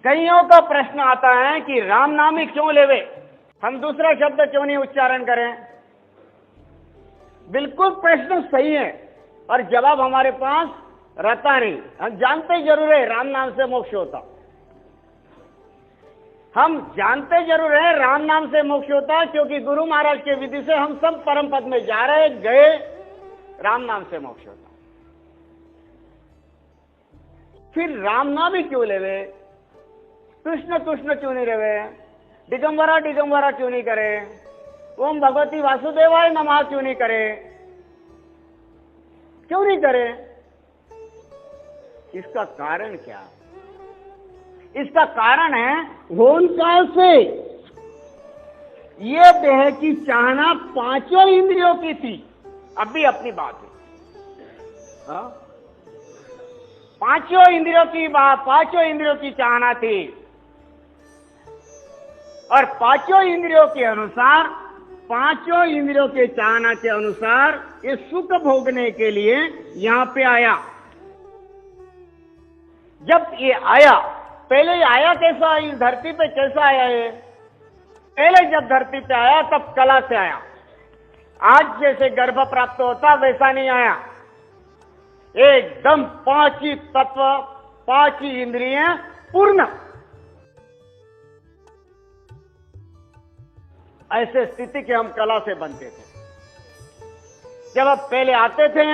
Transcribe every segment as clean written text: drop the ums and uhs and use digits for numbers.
कईयों का प्रश्न आता है कि राम नाम ही क्यों लेवे, हम दूसरा शब्द क्यों नहीं उच्चारण करें। बिल्कुल प्रश्न सही है और जवाब हमारे पास रहता नहीं। हम जानते जरूर है राम नाम से मोक्ष होता, हम जानते जरूर है राम नाम से मोक्ष होता, क्योंकि गुरु महाराज के विधि से हम सब परम पद में जा रहे गए, राम नाम से मोक्ष होता। फिर राम नाम ही क्यों लेवे, कृष्ण कृष्ण क्यों नहीं रहे, दिगंबरा दिगंबरा क्यों नहीं करे, ओम भगवती वासुदेवाय नमः क्यों नहीं करे, क्यों नहीं करे? इसका कारण क्या? इसका कारण है होनकाल से ये देह की चाहना पांचों इंद्रियों की थी। अब भी अपनी बात है, पांचों इंद्रियों की चाहना थी और पांचों इंद्रियों के अनुसार, पांचों इंद्रियों के चाहना के अनुसार ये सुख भोगने के लिए यहां पे आया। जब ये आया, पहले ये आया कैसा, इस धरती पे कैसा आया है? पहले जब धरती पे आया तब कला से आया। आज जैसे गर्भ प्राप्त होता वैसा नहीं आया, एकदम पांच ही तत्व, पांच ही इंद्रियां पूर्ण। ऐसे स्थिति के हम कला से बनते थे। जब अब पहले आते थे,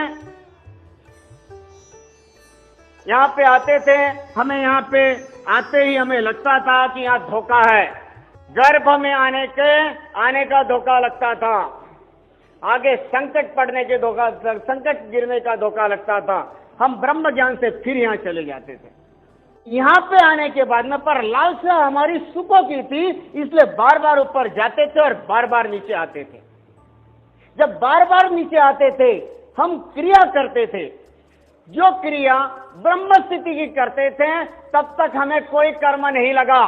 यहां पे आते थे, हमें यहां पे आते ही हमें लगता था कि यहां धोखा है। गर्भ में आने का धोखा लगता था, आगे संकट पड़ने के धोखा, संकट गिरने का धोखा लगता था। हम ब्रह्म ज्ञान से फिर यहां चले जाते थे। यहां पे आने के बाद में पर लालसा हमारी सुखों की थी, इसलिए बार बार ऊपर जाते थे और बार बार नीचे आते थे। जब बार बार नीचे आते थे, हम क्रिया करते थे। जो क्रिया ब्रह्म स्थिति की करते थे, तब तक हमें कोई कर्म नहीं लगा।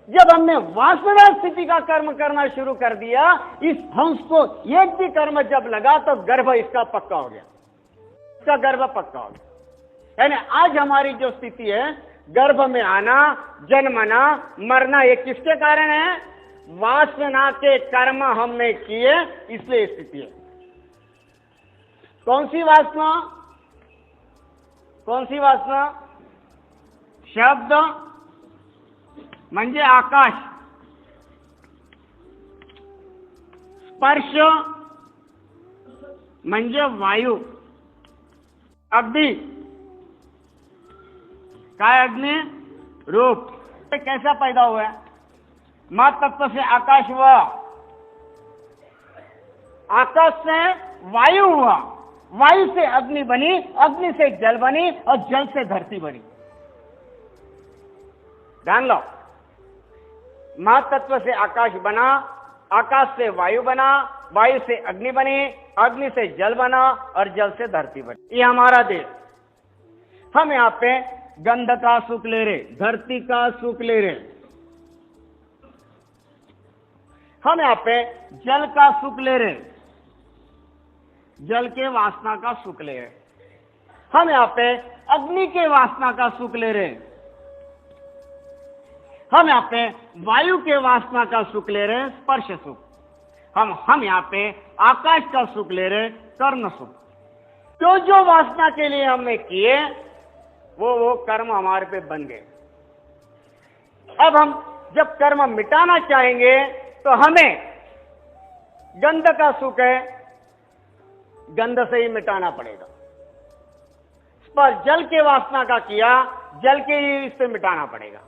जब हमने वासना स्थिति का कर्म करना शुरू कर दिया, इस हंस को एक भी कर्म जब लगा तो गर्भ इसका पक्का हो गया, इसका गर्भ पक्का हो गया। यानी आज हमारी जो स्थिति है, गर्भ में आना, जन्मना, मरना, ये किसके कारण है? वासना के कर्म हमने किए, इसलिए स्थिति है। कौन सी वासना? कौन सी वासना? शब्द म्हणजे आकाश, स्पर्श म्हणजे वायू, अग्नि, काय अग्नि? रूप। कैसा पैदा हुआ है? मां तत्व से आकाश हुआ, आकाश से वायु हुआ, वायु से अग्नि बनी, अग्नि से जल बनी और जल से धरती बनी। ध्यान लो, मां तत्व से आकाश बना, आकाश से वायु बना, वायु से अग्नि बनी, अग्नि से जल बना और जल से धरती बनी। ये हमारा देश। हम यहां पे गंध का सुख ले रहे, धरती का सुख ले रहे, हम यहां पे जल का सुख ले रहे, जल के वासना का सुख ले रहे, हम यहां पे अग्नि के वासना का सुख ले रहे, हम यहां पे वायु के वासना का सुख ले रहे, स्पर्श सुख, हम यहां पे आकाश का सुख ले रहे, कर्ण सुख। जो वासना के लिए हमने किए, वो कर्म हमारे पे बन गए। अब हम जब कर्म मिटाना चाहेंगे तो हमें गंध का सुख है, गंध से ही मिटाना पड़ेगा। पर जल के वासना का किया, जल के ही इससे मिटाना पड़ेगा।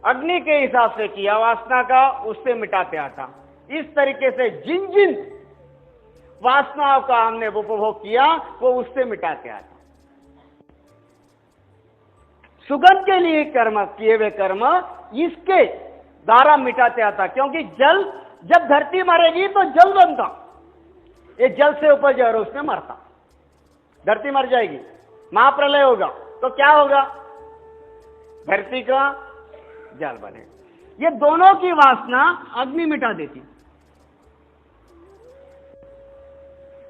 अग्नि के हिसाब से किया वासना का, उससे मिटाते आता। इस तरीके से जिन जिन वासनाओं का हमने उपभोग किया, वो उससे मिटाते आता। सुगंध के लिए कर्म किए हुए कर्म इसके द्वारा मिटाते आता, क्योंकि जल, जब धरती मरेगी तो जल बनता, ये जल से उपज और उसमें मरता। धरती मर जाएगी, महाप्रलय होगा तो क्या होगा? धरती का जल बनेगा। ये दोनों की वासना अग्नि मिटा देती,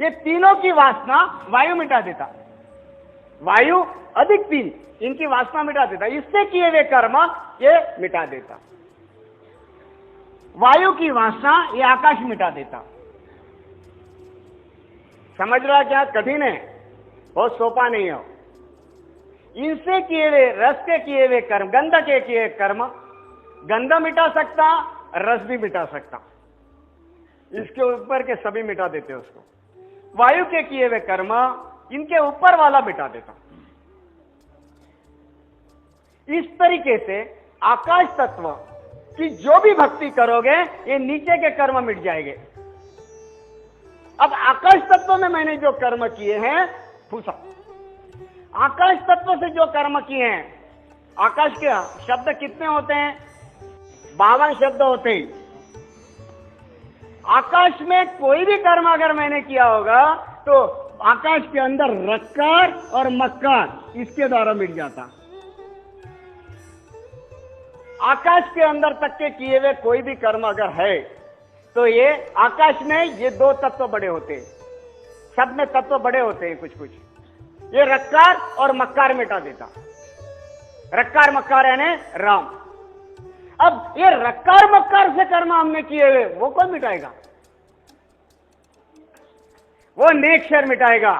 ये तीनों की वासना वायु मिटा देता। वायु अधिक 3, इनकी वासना मिटा देता, इससे किए हुए कर्म ये मिटा देता। वायु की वासना ये आकाश मिटा देता। समझ रहा क्या? कठिन है, बहुत सोपा नहीं हो। इनसे किए हुए, रस के किए हुए कर्म, गंध के किए कर्म, गंध मिटा सकता, रस भी मिटा सकता, इसके ऊपर के सभी मिटा देते उसको। वायु के किए हुए कर्म इनके ऊपर वाला मिटा देता। इस तरीके से आकाश तत्व की जो भी भक्ति करोगे ये नीचे के कर्म मिट जाएंगे। अब आकाश तत्व में मैंने जो कर्म किए हैं, पूछा आकाश तत्व से जो कर्म किए हैं, आकाश के शब्द कितने होते हैं? 52 शब्द होते हैं। आकाश में कोई भी कर्म अगर मैंने किया होगा तो आकाश के अंदर रक्कार और मक्कार इसके द्वारा मिट जाता। आकाश के अंदर तक के किए हुए कोई भी कर्म अगर है तो ये आकाश में ये 2 तत्व बड़े होते हैं, सब में तत्व बड़े होते हैं कुछ कुछ। ये रक्कार और मक्कार मिटा देता। रक्कार मक्कार यानी राम। अब ये रक्कार मक्कार से कर्म हमने किए हुए वो कौन मिटाएगा? वो नेक्षर मिटाएगा।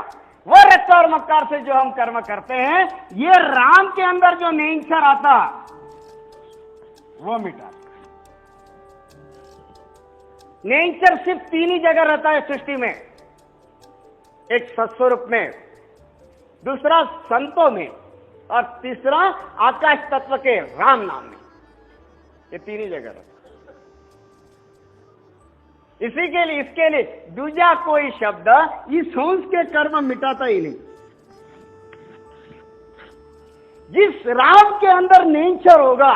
वो रक्कार मक्कार से जो हम कर्म करते हैं, ये राम के अंदर जो नेक्षर आता वो मिटा। नेचर सिर्फ 3 ही जगह रहता है सृष्टि में, एक सत्स्वरूप में, दूसरा संतों में और तीसरा आकाश तत्व के राम नाम में। ये 3 ही जगह रहता है। इसी के लिए, इसके लिए दूजा कोई शब्द इस होंस के कर्म मिटाता ही नहीं। जिस राम के अंदर नेचर होगा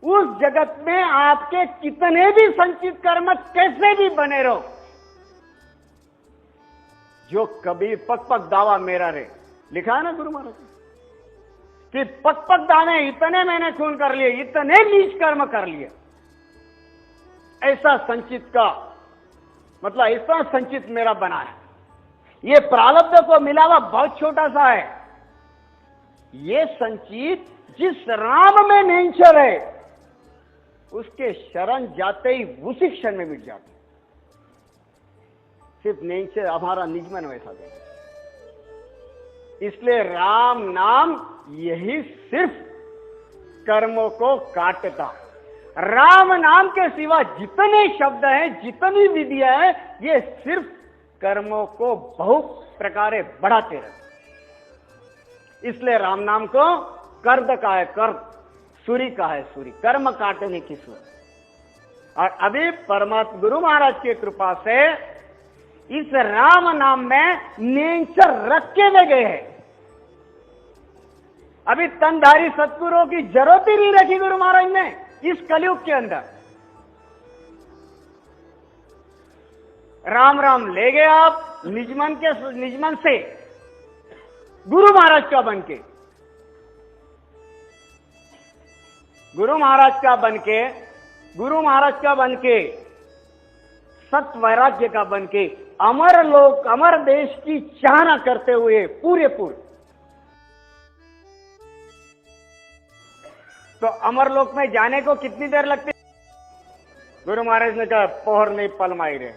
उस जगत में आपके कितने भी संचित कर्म कैसे भी बने रहो, जो कभी पक पक दावा मेरा रे, लिखा है ना गुरु महाराज कि पक पक दावे इतने मैंने खून कर लिए, इतने नीच कर्म कर लिए, ऐसा संचित का मतलब ऐसा संचित मेरा बना है। ये प्रारब्ध को मिला हुआ बहुत छोटा सा है। ये संचित जिस राम में नेचर है उसके शरण जाते ही उसी क्षण में मिट जाते। सिर्फ नेचर हमारा निजमन वैसा दे। इसलिए राम नाम यही सिर्फ कर्मों को काटता। राम नाम के सिवा जितने शब्द हैं, जितनी विधियां हैं, ये सिर्फ कर्मों को बहुत प्रकारे बढ़ाते रहते। इसलिए राम नाम को कर्द का है कर्द, सूरी का है सूरी, कर्म काटने की सूरी। और अभी परमात्मा गुरु महाराज की कृपा से इस राम नाम में नेचर रखे हुए गए हैं। अभी तनधारी सतगुरुओं की जरूरत ही नहीं रखी गुरु महाराज ने इस कलयुग के अंदर। राम राम ले गए आप निजमन से गुरु महाराज का बनके, गुरु महाराज का बनके, सत वैराग्य का बनके, अमर लोक अमर देश की चाहना करते हुए पूरे तो अमर लोक में जाने को कितनी देर लगती? गुरु महाराज ने कहा पोहर नहीं पल माई रे।